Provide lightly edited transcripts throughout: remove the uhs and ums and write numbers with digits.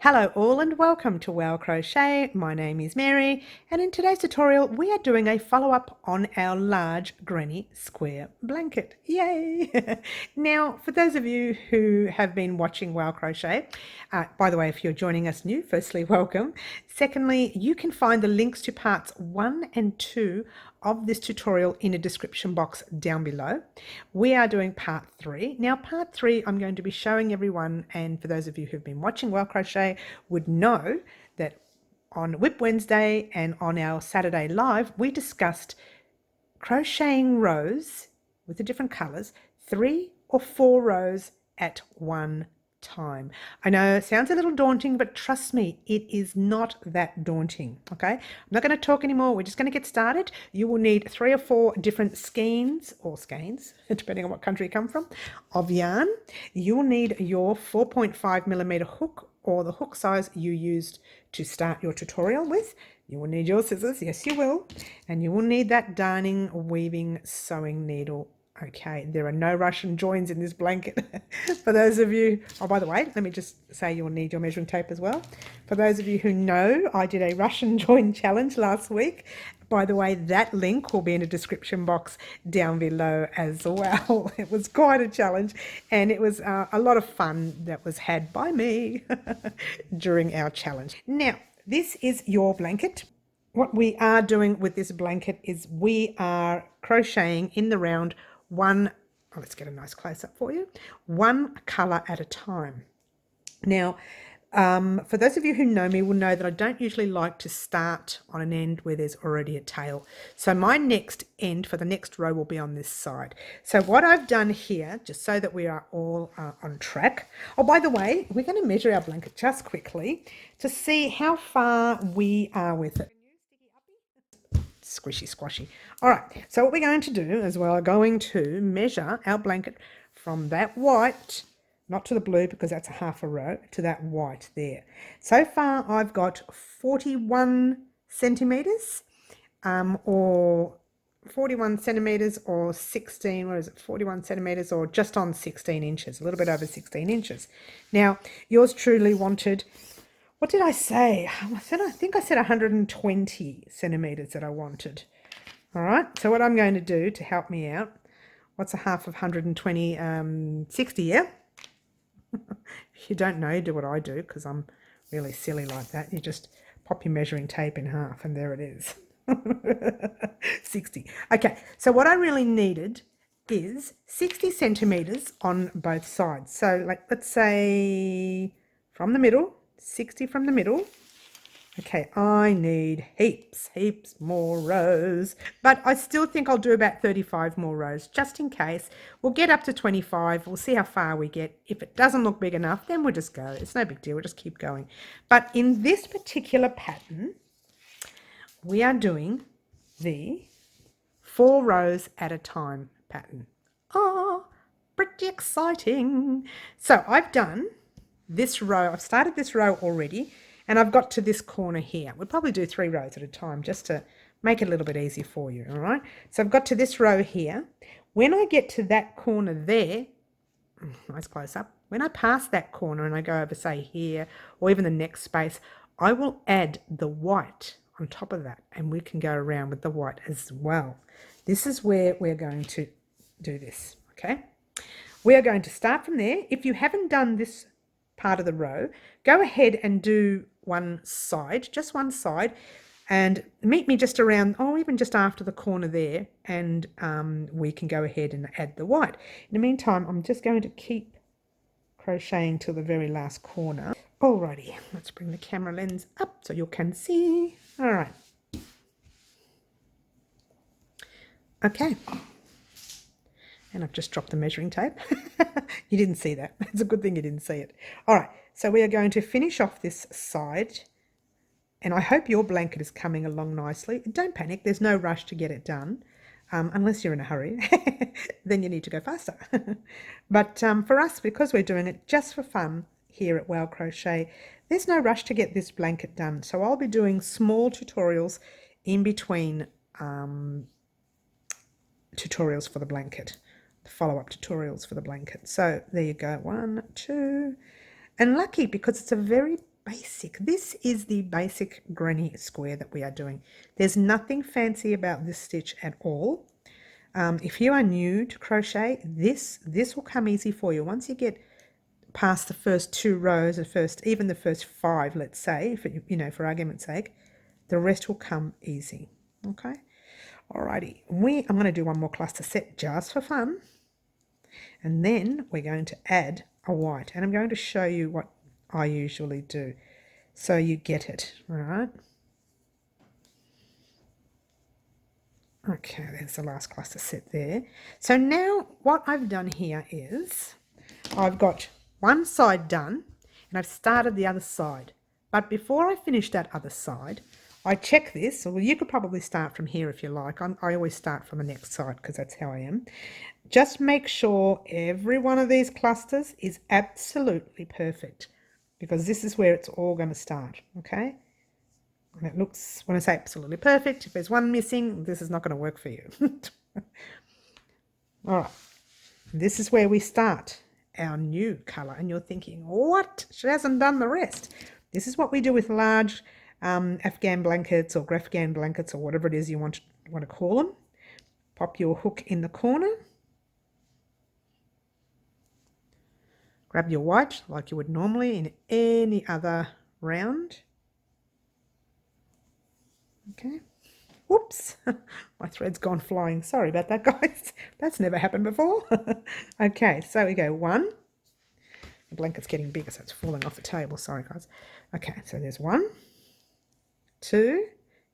Hello all and welcome to Wow Crochet. My name is Mary and in today's tutorial we are doing a follow-up on our large granny square blanket. Yay! Now for those of you who have been watching Wow Crochet, by the way, if you're joining us new, firstly welcome. Secondly, you can find the links to parts 1 and 2 of this tutorial in a description box down below. We are doing part 3. Now part 3 I'm going to be showing everyone, and for those of you who've been watching Wow Crochet would know that on Whip Wednesday and on our Saturday live we discussed crocheting rows with the different colours, 3 or 4 rows at one time. I know it sounds a little daunting, but trust me, it is not that daunting. Okay, I'm not going to talk anymore. We're just going to get started. You will need 3 or 4 different skeins or skeins, depending on what country you come from, of yarn. You will need your 4.5mm hook or the hook size you used to start your tutorial with. You will need your scissors, yes you will, and you will need that darning, weaving, sewing needle. Okay, there are no Russian joins in this blanket. For those of you, oh, by the way, let me just say you'll need your measuring tape as well. For those of you who know, I did a Russian join challenge last week. By the way, that link will be in a description box down below as well. It was quite a challenge and it was a lot of fun that was had by me during our challenge. Now, this is your blanket. What we are doing with this blanket is we are crocheting in the round one, oh, let's get a nice close-up for you, one colour at a time. Now, for those of you who know me will know that I don't usually like to start on an end where there's already a tail. So my next end for the next row will be on this side. So what I've done here, just so that we are all on track. Oh, by the way, we're going to measure our blanket just quickly to see how far we are with it. Squishy squashy. All right, so what we're going to do is we're going to measure our blanket from that white, not to the blue because that's a half a row, to that white there. So far I've got 41 centimeters or 41 centimeters or 16, what is it, 41 centimeters or just on 16 inches, a little bit over 16 inches. Now yours truly wanted, what did I say? I think I said 120 centimeters that I wanted. All right, so what I'm going to do to help me out, what's a half of 120? 60, yeah? If you don't know, do what I do because I'm really silly like that. You just pop your measuring tape in half and there it is. 60. Okay, so what I really needed is 60 centimeters on both sides. So like, let's say from the middle, 60 from the middle. Okay, I need heaps more rows, but I still think I'll do about 35 more rows just in case. We'll get up to 25. We'll see how far we get. If it doesn't look big enough, then we'll just go. It's no big deal. We'll just keep going. But in this particular pattern, we are doing the 4 rows at a time pattern. Oh, pretty exciting. So I've done this row. I've started this row already. And I've got to this corner here. We'll probably do 3 rows at a time just to make it a little bit easier for you, all right? So I've got to this row here. When I get to that corner there, nice close up, when I pass that corner and I go over, say, here, or even the next space, I will add the white on top of that, and we can go around with the white as well. This is where we're going to do this, okay? We are going to start from there. If you haven't done this part of the row, go ahead and do one side, just one side, and meet me just around, or even just after the corner there, and we can go ahead and add the white. In the meantime, I'm just going to keep crocheting till the very last corner. Alrighty, let's bring the camera lens up so you can see. All right. Okay. And I've just dropped the measuring tape. You didn't see that. It's a good thing you didn't see it. All right, so we are going to finish off this side. And I hope your blanket is coming along nicely. Don't panic. There's no rush to get it done. Unless you're in a hurry. Then you need to go faster. But for us, because we're doing it just for fun here at Wow Crochet, there's no rush to get this blanket done. So I'll be doing small tutorials in between tutorials for the blanket. Follow-up tutorials for the blanket. So there you go, 1, 2, and lucky because it's a very basic. This is the basic granny square that we are doing. There's nothing fancy about this stitch at all. If you are new to crochet, this will come easy for you. Once you get past the first 2 rows, even the first 5, let's say, for argument's sake, the rest will come easy. Okay. Alrighty, I'm going to do one more cluster set just for fun, and then we're going to add a white, and I'm going to show you what I usually do so you get it. All right. Okay, there's the last cluster set there. So now what I've done here is I've got one side done and I've started the other side. But before I finish that other side, I check this. Well, you could probably start from here if you like. I always start from the next side because that's how I am. Just make sure every one of these clusters is absolutely perfect, because this is where it's all going to start, okay? And it looks, when I say absolutely perfect, if there's one missing, this is not going to work for you. All right, this is where we start our new colour, and you're thinking, what? She hasn't done the rest. This is what we do with large Afghan blankets or Grafghan blankets or whatever it is you want to call them. Pop your hook in the corner. Grab your white like you would normally in any other round. Okay. Whoops, my thread's gone flying. Sorry about that, guys. That's never happened before. Okay, so we go 1. The blanket's getting bigger, so it's falling off the table. Sorry, guys. Okay, so there's 1, 2,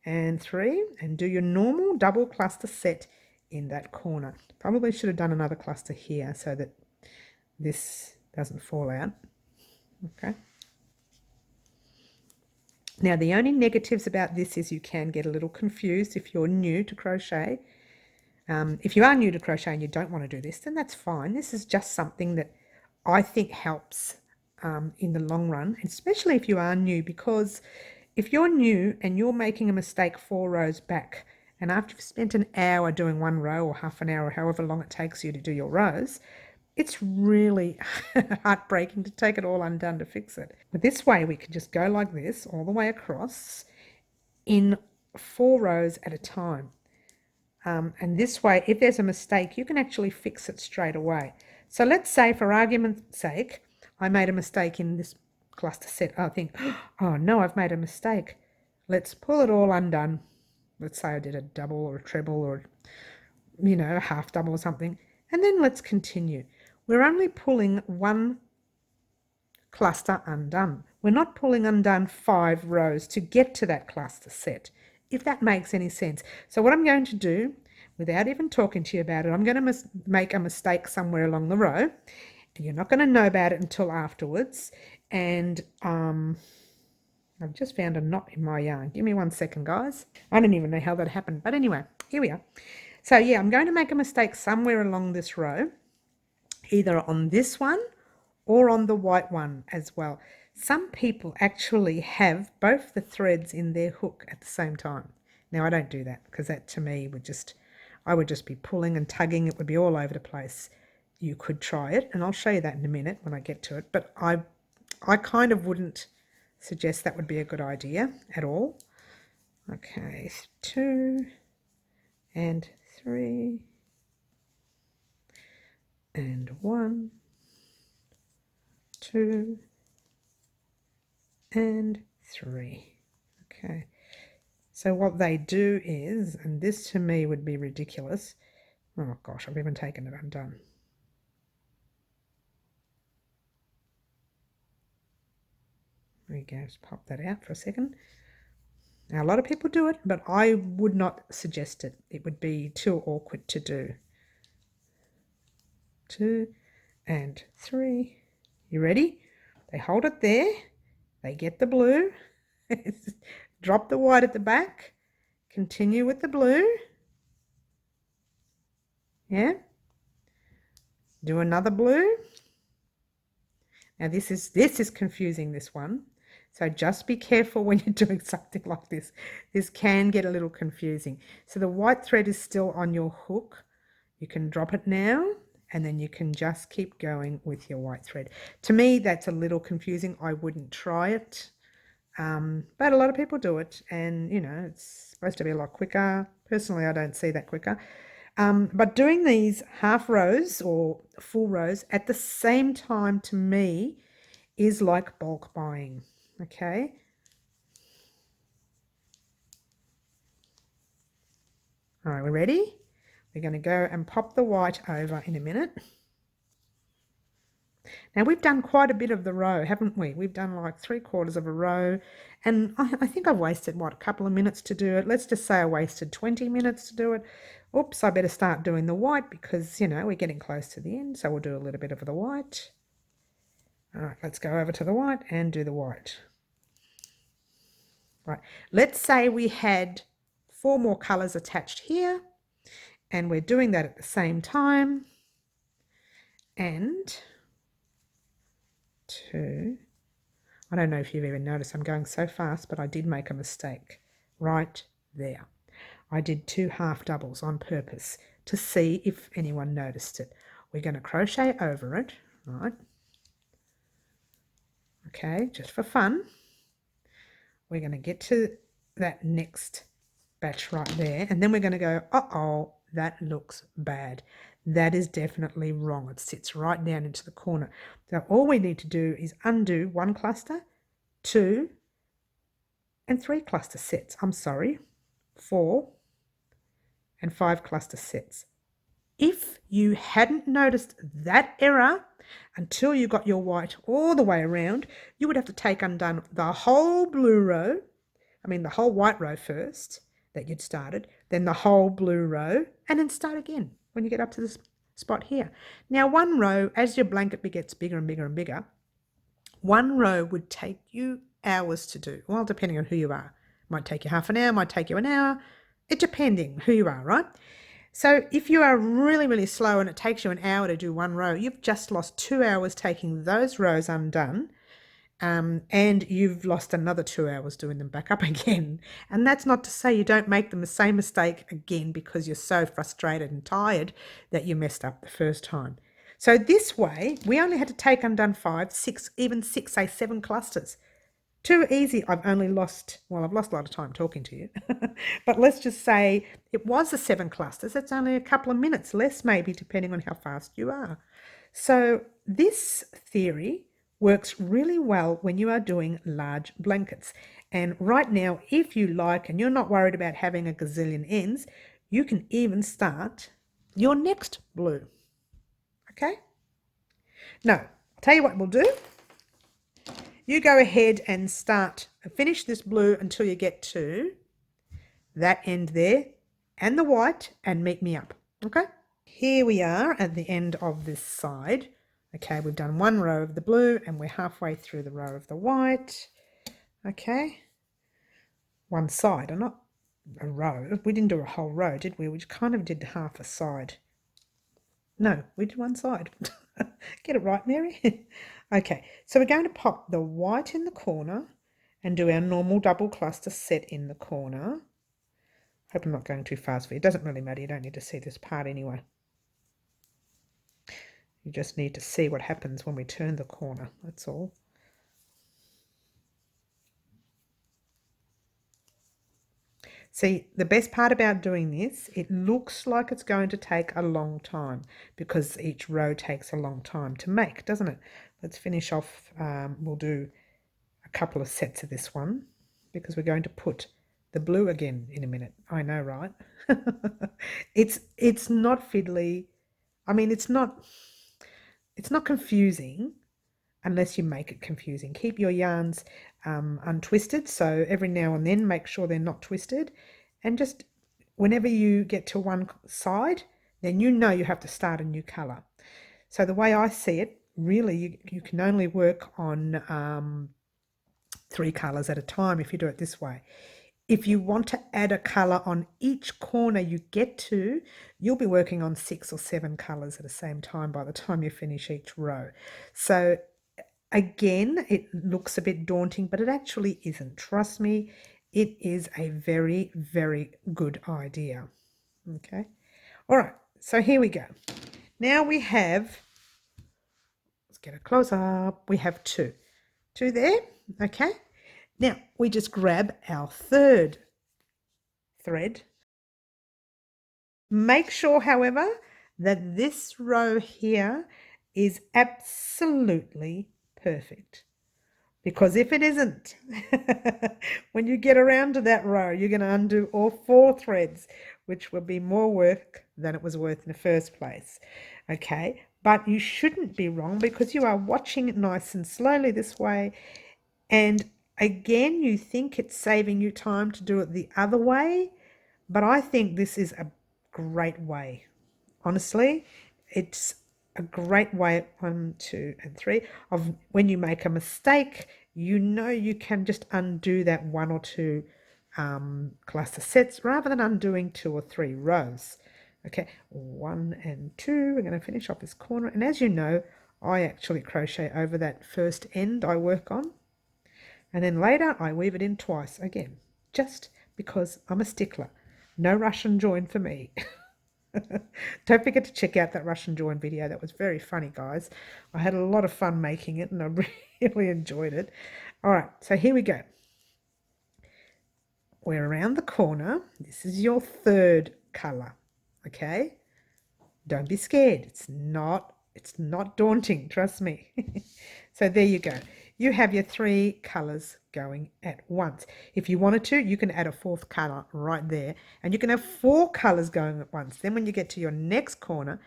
and 3. And do your normal double cluster set in that corner. Probably should have done another cluster here so that this doesn't fall out. Okay. Now, the only negatives about this is you can get a little confused if you're new to crochet. If you are new to crochet and you don't want to do this, then that's fine. This is just something that I think helps in the long run, especially if you are new, because if you're new and you're making a mistake 4 rows back, and after you've spent an hour doing 1 row or half an hour or however long it takes you to do your rows, it's really heartbreaking to take it all undone to fix it. But this way we can just go like this all the way across in 4 rows at a time. And this way, if there's a mistake, you can actually fix it straight away. So let's say, for argument's sake, I made a mistake in this cluster set. I think, oh no, I've made a mistake. Let's pull it all undone. Let's say I did a double or a treble or, a half double or something. And then let's continue. We're only pulling 1 cluster undone. We're not pulling undone 5 rows to get to that cluster set, if that makes any sense. So what I'm going to do, without even talking to you about it, I'm going to make a mistake somewhere along the row, and you're not going to know about it until afterwards. And I've just found a knot in my yarn. Give me 1 second, guys. I don't even know how that happened, but anyway, here we are. So yeah, I'm going to make a mistake somewhere along this row, either on this one or on the white one as well. Some people actually have both the threads in their hook at the same time. Now I don't do that, because that to me I would just be pulling and tugging. It would be all over the place. You could try it, and I'll show you that in a minute when I get to it, but I kind of wouldn't suggest that would be a good idea at all. Okay, 2 and 3 and 1, 2 and 3. Okay, so what they do is, and this to me would be ridiculous. Oh gosh, I've even taken it undone. There we go, just pop that out for a second. Now, a lot of people do it, but I would not suggest it. It would be too awkward to do. 2 and 3. You ready? They hold it there. They get the blue. Drop the white at the back. Continue with the blue. Yeah. Do another blue. Now this is confusing, this one. So just be careful when you're doing something like this. This can get a little confusing. So the white thread is still on your hook. You can drop it now, and then you can just keep going with your white thread. To me, that's a little confusing. I wouldn't try it. But a lot of people do it, and you know, it's supposed to be a lot quicker. Personally, I don't see that quicker. But doing these half rows or full rows at the same time to me is like bulk buying, okay? All right, we're ready? We're going to go and pop the white over in a minute. Now we've done quite a bit of the row, haven't we? We've done like 3/4 of a row, and I think I've wasted, what, a couple of minutes to do it. Let's just say I wasted 20 minutes to do it. Oops, I better start doing the white because, you know, we're getting close to the end, so we'll do a little bit of the white. All right, let's go over to the white and do the white. Right, let's say we had 4 more colours attached here, and we're doing that at the same time. And 2. I don't know if you've even noticed I'm going so fast, but I did make a mistake right there. I did 2 half doubles on purpose to see if anyone noticed it. We're going to crochet over it, right? Okay, just for fun. We're going to get to that next batch right there, and then we're going to go, uh-oh, that looks bad. That is definitely wrong. It sits right down into the corner. So all we need to do is undo 1 cluster, 2, and 3 cluster sets. I'm sorry, 4 and 5 cluster sets. If you hadn't noticed that error until you got your white all the way around, you would have to take undone the whole blue row, the whole white row first that you'd started, then the whole blue row, and then start again when you get up to this spot here. Now, one row, as your blanket gets bigger and bigger and bigger, one row would take you hours to do. Well, depending on who you are. Might take you half an hour, might take you an hour. It depending who you are, right? So if you are really, really slow and it takes you an hour to do one row, you've just lost 2 hours taking those rows undone, and you've lost another 2 hours doing them back up again. And that's not to say you don't make the same mistake again because you're so frustrated and tired that you messed up the first time. So this way, we only had to take undone 5, 6, even 6, say 7 clusters. Too easy. I've lost a lot of time talking to you. But let's just say it was the 7 clusters. It's only a couple of minutes less maybe, depending on how fast you are. So this theory works really well when you are doing large blankets. And right now, if you like, and you're not worried about having a gazillion ends, you can even start your next blue. Okay? Now, I'll tell you what we'll do. You go ahead and finish this blue until you get to that end there and the white, and meet me up, okay? Here we are at the end of this side. Okay, we've done 1 row of the blue and we're halfway through the row of the white. Okay, one side, or not a row. We didn't do a whole row, did we? We kind of did half a side. No, we did one side. Get it right, Mary? Okay, so we're going to pop the white in the corner and do our normal double cluster set in the corner. Hope I'm not going too fast for you. It doesn't really matter. You don't need to see this part anyway. You just need to see what happens when we turn the corner. That's all. See, the best part about doing this, it looks like it's going to take a long time because each row takes a long time to make, doesn't it? Let's finish off. We'll do a couple of sets of this one because we're going to put the blue again in a minute. I know, right? It's not fiddly. It's not confusing unless you make it confusing. Keep your yarns untwisted, so every now and then make sure they're not twisted, and just whenever you get to one side, then you know you have to start a new colour. So the way I see it, really you can only work on 3 colours at a time if you do it this way. If you want to add a colour on each corner you get to, you'll be working on 6 or 7 colours at the same time by the time you finish each row. So again, it looks a bit daunting, but it actually isn't. Trust me, it is a very, very good idea. Okay. All right. So here we go. Now we have, let's get a close up. We have 2 there. Okay. Now we just grab our third thread. Make sure, however, that this row here is absolutely perfect. Because if it isn't, when you get around to that row, you're going to undo all 4 threads, which will be more work than it was worth in the first place. Okay, but you shouldn't be wrong because you are watching it nice and slowly this way. And again, you think it's saving you time to do it the other way, but I think this is a great way. Honestly, it's a great way, 1, 2, and 3, of when you make a mistake, you know you can just undo that 1 or 2 cluster sets rather than undoing 2 or 3 rows. Okay, 1 and 2, we're going to finish off this corner, and as you know, I actually crochet over that first end I work on, and then later I weave it in twice again, just because I'm a stickler. No Russian join for me. Don't forget to check out that Russian join video. That was very funny, guys. I had a lot of fun making it and I really enjoyed it. All right, so here we go. We're around the corner. This is your third color, okay? Don't be scared. It's not daunting, trust me. So there you go. You have your 3 colors going at once. If you wanted to, you can add a 4th color right there, and you can have 4 colors going at once. Then when you get to your next corner,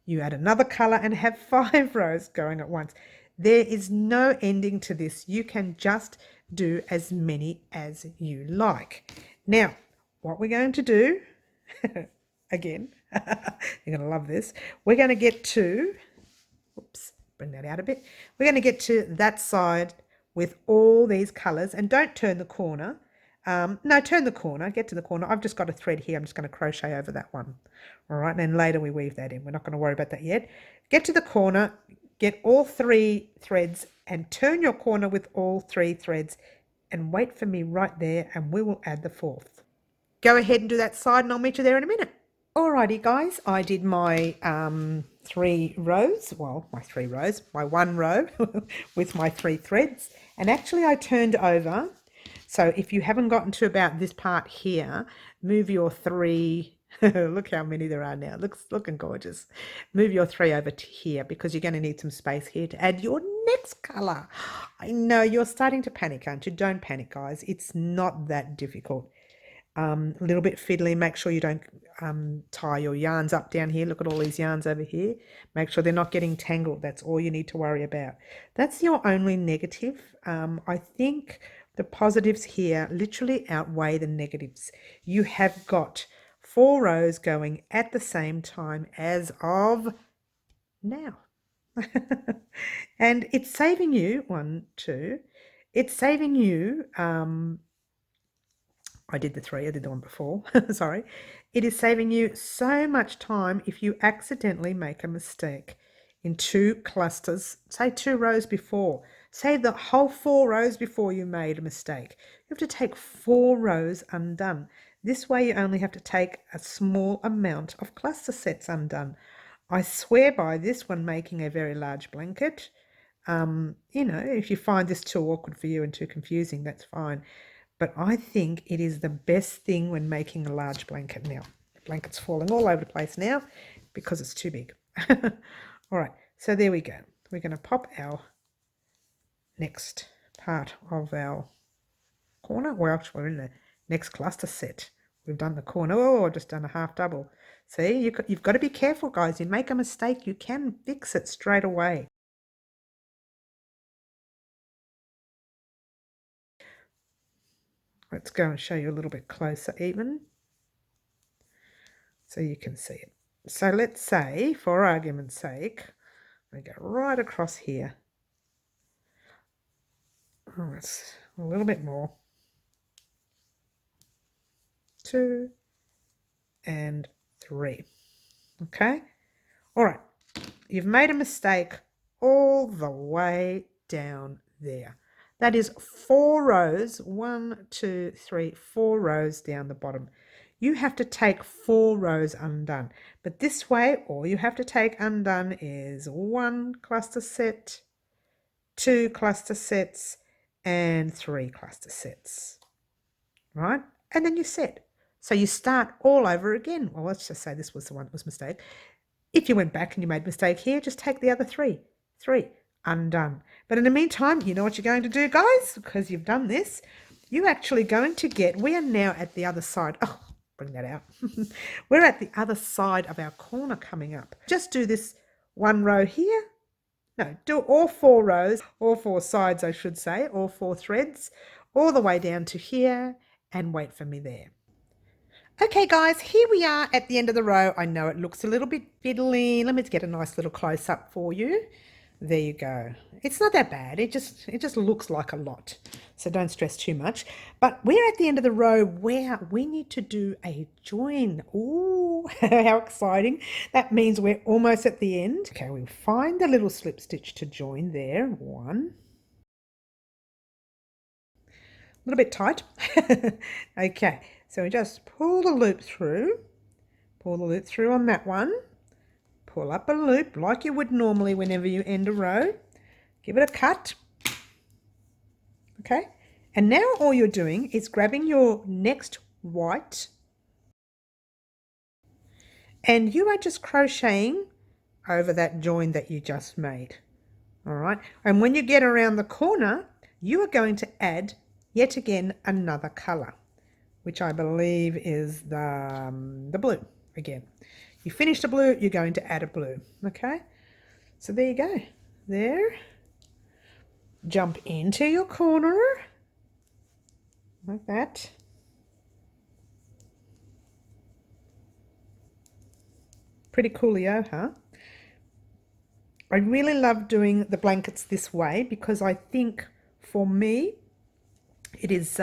you add another color and have 5 rows going at once. There is no ending to this. You can just do as many as you like. Now, what we're going to do, again, you're going to love this. We're going to get to, oops, bring that out a bit. We're going to get to that side with all these colors, and don't turn the corner. No, turn the corner, get to the corner. I've just got a thread here. I'm just going to crochet over that one. All right, and then later we weave that in. We're not going to worry about that yet. Get to the corner, get all 3 threads and turn your corner with all 3 threads and wait for me right there, and we will add the 4th. Go ahead and do that side and I'll meet you there in a minute. Alrighty guys, I did my 3 rows, well my 3 rows, my 1 row with my 3 threads, and actually I turned over. So if you haven't gotten to about this part here, move your 3, look how many there are now, looking gorgeous. Move your 3 over to here because you're going to need some space here to add your next colour. I know you're starting to panic, aren't you? Don't panic guys, it's not that difficult. A little bit fiddly. Make sure you don't tie your yarns up down here. Look at all these yarns over here. Make sure they're not getting tangled. That's all you need to worry about. That's your only negative. I think the positives here literally outweigh the negatives. You have got 4 rows going at the same time as of now. And it's saving you, 1, 2, it's saving you I did the 3, I did the one before, sorry. It is saving you so much time if you accidentally make a mistake in 2 clusters, say 2 rows before. Say the whole 4 rows before you made a mistake. You have to take 4 rows undone. This way you only have to take a small amount of cluster sets undone. I swear by this when making a very large blanket. You know, if you find this too awkward for you and too confusing, that's fine. But I think it is the best thing when making a large blanket now. The blanket's falling all over the place now because it's too big. All right, so there we go. We're going to pop our next part of our corner. Well, actually, we're in the next cluster set. We've done the corner. Oh, I've just done a half double. See, you've got to be careful, guys. You make a mistake, you can fix it straight away. Let's go and show you a little bit closer even so you can see it. So let's say, for argument's sake, we go right across here. Oh, it's a little bit more. 2 and 3. Okay? All right. You've made a mistake all the way down there. That is 4 rows, 1, 2, 3, 4 rows down the bottom. You have to take 4 rows undone. But this way, all you have to take undone is 1 cluster set, 2 cluster sets, and 3 cluster sets, right? And then you set. So you start all over again. Well, let's just say this was the one that was a mistake. If you went back and you made a mistake here, just take the other 3. 3, undone. But in the meantime, you know what you're going to do, guys, because you've done this. You're actually going to get, we are now at the other side. Oh, bring that out. We're at the other side of our corner coming up. Just do this one row here. No, do all 4 rows, all 4 sides, I should say, all 4 threads, all the way down to here, and wait for me there. Okay, guys, here we are at the end of the row. I know it looks a little bit fiddly. Let me get a nice little close-up for you. There you go. It's not that bad. It just looks like a lot. So don't stress too much. But we're at the end of the row where we need to do a join. Ooh, how exciting. That means we're almost at the end. Okay, we'll find the little slip stitch to join there. 1. A little bit tight. Okay, so we just pull the loop through. Pull the loop through on that one. Pull up a loop like you would normally whenever you end a row. Give it a cut. Okay, and now all you're doing is grabbing your next white and you are just crocheting over that join that you just made. All right, and when you get around the corner, you are going to add yet again another color, which I believe is the blue again. You finish the blue, you're going to add a blue. Okay, so there you go. There. Jump into your corner like that. Pretty coolio, huh? I really love doing the blankets this way because I think for me it is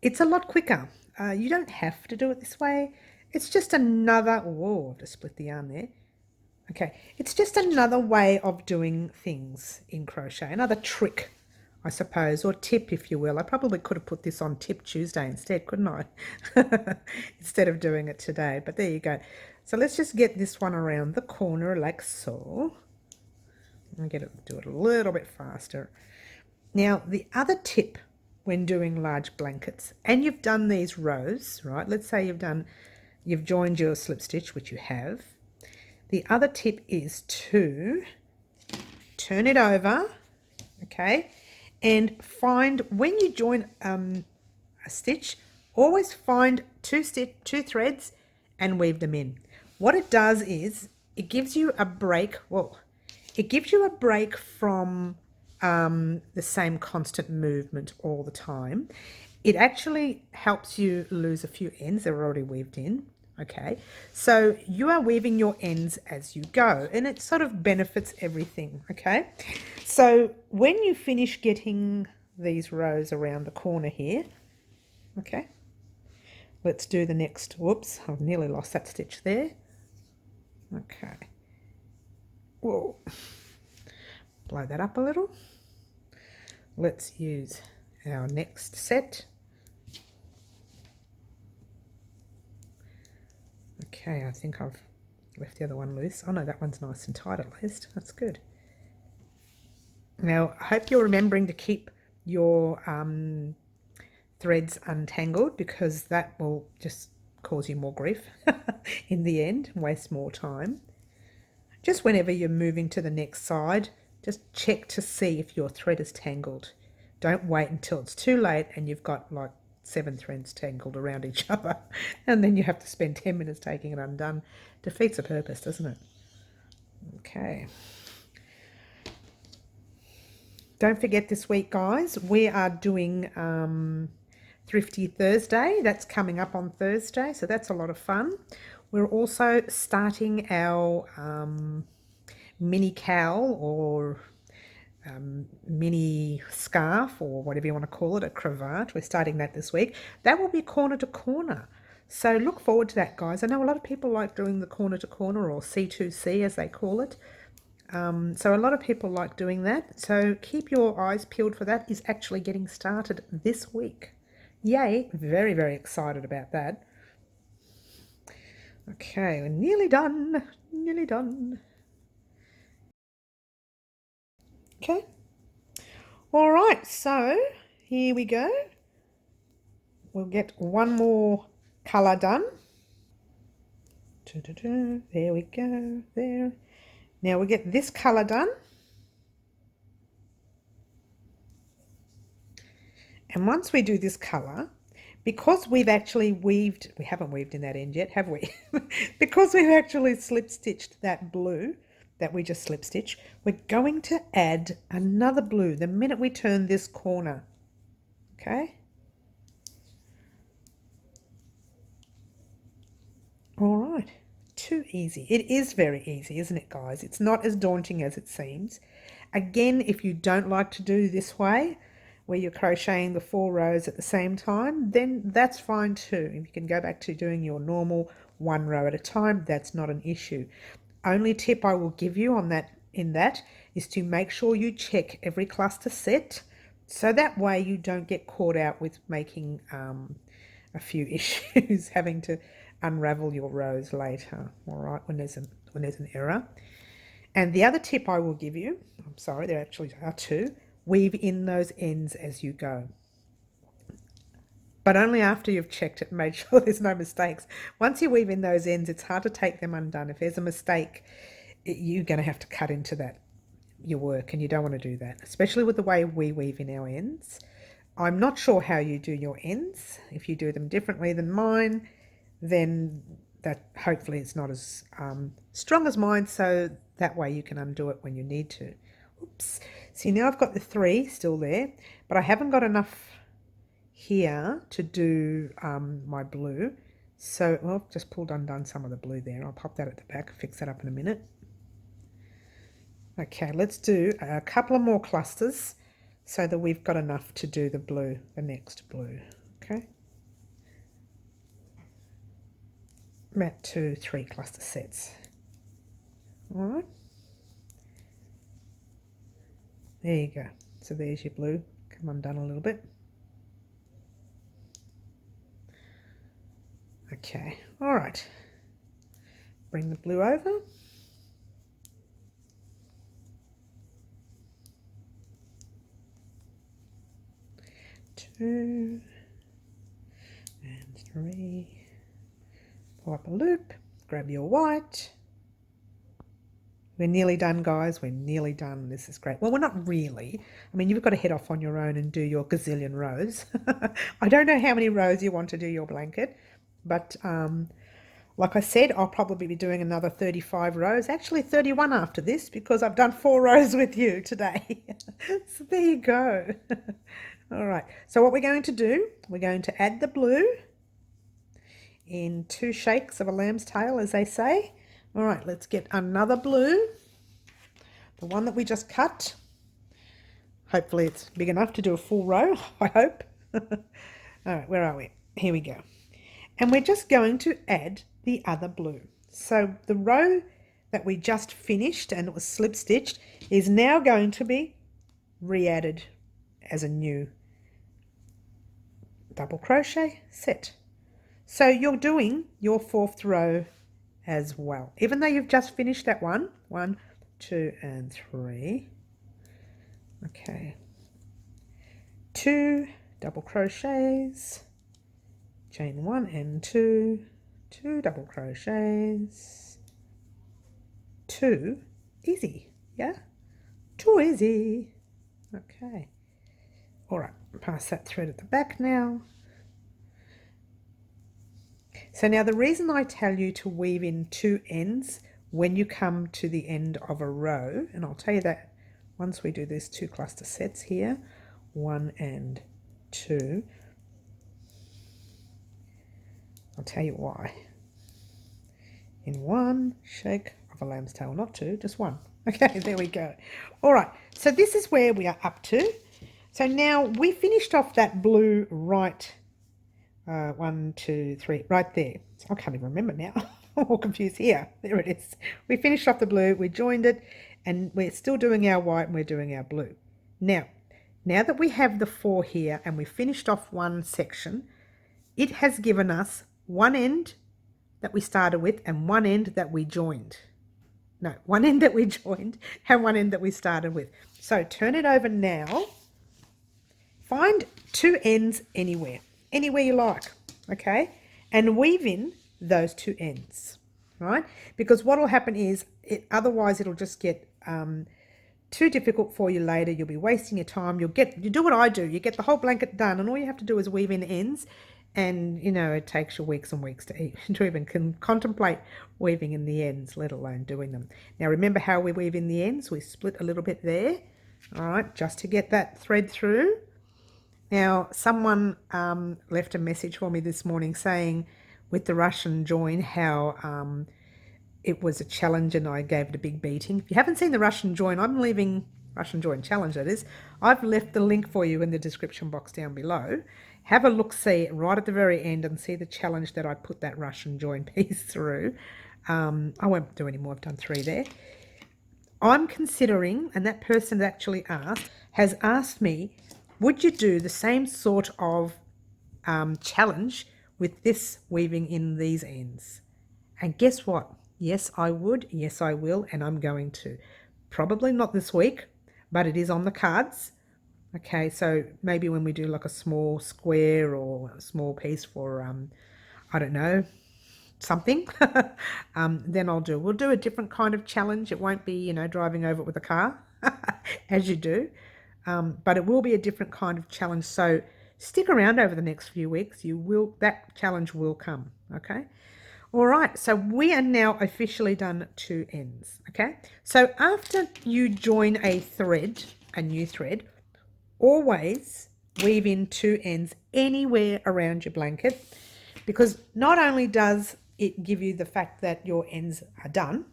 it's a lot quicker. You don't have to do it this way. It's just another, whoa, I've just split the yarn there. Okay, it's just another way of doing things in crochet, another trick, I suppose, or tip, if you will. I probably could have put this on Tip Tuesday instead, couldn't I? Instead of doing it today, but there you go. So let's just get this one around the corner like so. I'll do it a little bit faster. Now, the other tip when doing large blankets, and you've done these rows, right? Let's say you've joined your slip stitch, which you have. The other tip is to turn it over, okay, and find, when you join a stitch, always find two threads and weave them in. What it does is it gives you a break, it gives you a break from the same constant movement all the time. It actually helps you lose a few ends. They're already weaved in. Okay, so you are weaving your ends as you go and it sort of benefits everything. Okay, so when you finish getting these rows around the corner here, okay, let's do the next, whoops, I've nearly lost that stitch there. Okay, whoa, blow that up a little. Let's use our next set. Okay, I think I've left the other one loose. Oh no, that one's nice and tight at least. That's good. Now, I hope you're remembering to keep your threads untangled because that will just cause you more grief in the end, waste more time. Just whenever you're moving to the next side, just check to see if your thread is tangled. Don't wait until it's too late and you've got like 7 threads tangled around each other and then you have to spend 10 minutes taking it undone. Defeats the purpose, doesn't it? Okay. Don't forget this week, guys, we are doing Thrifty Thursday. That's coming up on Thursday, so that's a lot of fun. We're also starting our mini cowl or mini scarf or whatever you want to call it, a cravat. We're starting that this week. That will be corner to corner. So look forward to that, guys. I know a lot of people like doing the corner to corner or C2C as they call it. So a lot of people like doing that. So keep your eyes peeled for that. It's actually getting started this week. Yay. Very, very excited about that. Okay, we're nearly done. Nearly done. Okay. All right, so here we go. We'll get one more colour done. There we go, there. Now we'll get this colour done. And once we do this colour, because we've actually weaved, we haven't weaved in that end yet, have we? Because we've actually slip stitched that blue that we just slip stitched, we're going to add another blue the minute we turn this corner. Okay? All right. Too easy. It is very easy, isn't it, guys? It's not as daunting as it seems. Again, if you don't like to do this way, where you're crocheting the 4 rows at the same time, then that's fine too. If you can go back to doing your normal 1 row at a time, that's not an issue. Only tip I will give you on that is to make sure you check every cluster set, so that way you don't get caught out with making a few issues, having to unravel your rows later, all right, when there's an error. And the other tip I will give you, I'm sorry, there actually are 2, weave in those ends as you go. But only after you've checked it and made sure there's no mistakes. Once you weave in those ends, it's hard to take them undone. If there's a mistake, you're going to have to cut into your work, and you don't want to do that, especially with the way we weave in our ends. I'm not sure how you do your ends. If you do them differently than mine, then that hopefully it's not as strong as mine, so that way you can undo it when you need to. Oops. See, now I've got the 3 still there, but I haven't got enough here to do my blue. So I've just pulled undone some of the blue there. I'll pop that at the back, fix that up in a minute. Okay, let's do a couple of more clusters so that we've got enough to do the blue, the next blue. Okay. About 2, 3 cluster sets. All right. There you go. So there's your blue. Come undone a little bit. Okay, all right. Bring the blue over. Two and 3. Pull up a loop. Grab your white. We're nearly done, guys. We're nearly done. This is great. Well, we're not really. I mean, you've got to head off on your own and do your gazillion rows. I don't know how many rows you want to do your blanket, but like I said, I'll probably be doing another 35 rows. Actually, 31 after this, because I've done 4 rows with you today. So there you go. All right. So what we're going to do, we're going to add the blue in 2 shakes of a lamb's tail, as they say. All right, let's get another blue, the one that we just cut. Hopefully it's big enough to do a full row, I hope. All right, where are we? Here we go. And we're just going to add the other blue. So the row that we just finished and it was slip stitched is now going to be re-added as a new double crochet set. So you're doing your 4th row as well, even though you've just finished that 1, 2 and 3. Okay, 2 double crochets, chain 1 and 2, 2 double crochets, 2 easy, yeah, 2 easy. Okay, all right, pass that thread at the back now. So now the reason I tell you to weave in 2 ends when you come to the end of a row, and I'll tell you that once we do these 2 cluster sets here, 1 and 2, I'll tell you why. In 1 shake of a lamb's tail, not 2, just 1. Okay, there we go. All right, so this is where we are up to. So now we finished off that blue right 1, 2, 3, right there. I can't even remember now. I'm all confused here. There it is. We finished off the blue, we joined it, and we're still doing our white and we're doing our blue. Now that we have the 4 here and we finished off one section, it has given us one end that we started with and one end that we joined. No, one end that we joined and one end that we started with. So turn it over now find two ends anywhere you like, okay, and weave in those two ends, right? Because what will happen is otherwise it'll just get too difficult for you later. You'll be wasting your time. You do what I do. You get the whole blanket done, and all you have to do is weave in ends, and you know it takes you weeks and weeks to even contemplate weaving in the ends, let alone doing them. Now remember how we weave in the ends. We split a little bit there, all right, just to get that thread through. Now someone left a message for me this morning saying with the Russian join how it was a challenge and I gave it a big beating. If you haven't seen the Russian join, I'm leaving Russian join challenge, that is. I've left the link for you in the description box down below. Have a look-see right at the very end and see the challenge that I put that Russian join piece through. I won't do any more. I've done 3 there. I'm considering, and that person that actually has asked me, would you do the same sort of challenge with this weaving in these ends? And guess what? Yes, I would. Yes, I will. And I'm going to. Probably not this week, but it is on the cards. Okay, so maybe when we do like a small square or a small piece for, I don't know, something, then we'll do a different kind of challenge. It won't be, you know, driving over it with a car, as you do, but it will be a different kind of challenge. So stick around over the next few weeks. That challenge will come, okay? All right, so we are now officially done 2 ends, okay? So after you join a new thread, always weave in 2 ends anywhere around your blanket, because not only does it give you the fact that your ends are done,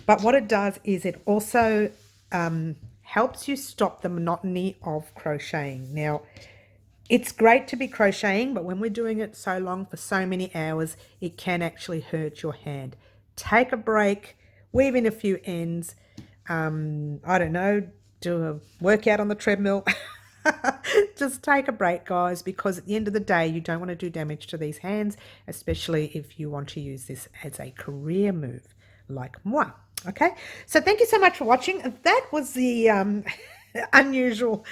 but what it does is it also helps you stop the monotony of crocheting. Now, it's great to be crocheting, but when we're doing it so long for so many hours, it can actually hurt your hand. Take a break, weave in a few ends, I don't know, do a workout on the treadmill. Just take a break, guys, because at the end of the day, you don't want to do damage to these hands, especially if you want to use this as a career move like moi. Okay, so thank you so much for watching. That was the unusual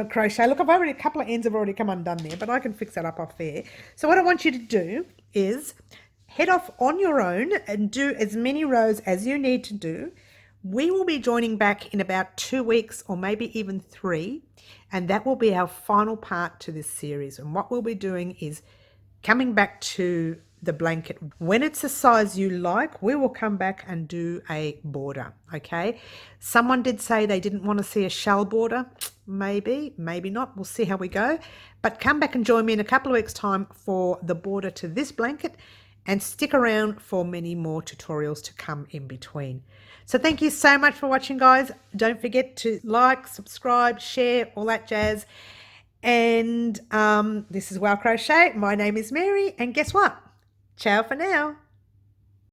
crochet. Look, a couple of ends have already come undone there, but I can fix that up off there. So what I want you to do is head off on your own and do as many rows as you need to do. We will be joining back in about 2 weeks or maybe even 3, and that will be our final part to this series. And what we'll be doing is coming back to the blanket. When it's a size you like, we will come back and do a border, okay? Someone did say they didn't want to see a shell border. Maybe not. We'll see how we go. But come back and join me in a couple of weeks' time for the border to this blanket, and stick around for many more tutorials to come in between. So thank you so much for watching, guys. Don't forget to like, subscribe, share, all that jazz. And this is Wow Crochet. My name is Mary, and guess what? Ciao for now.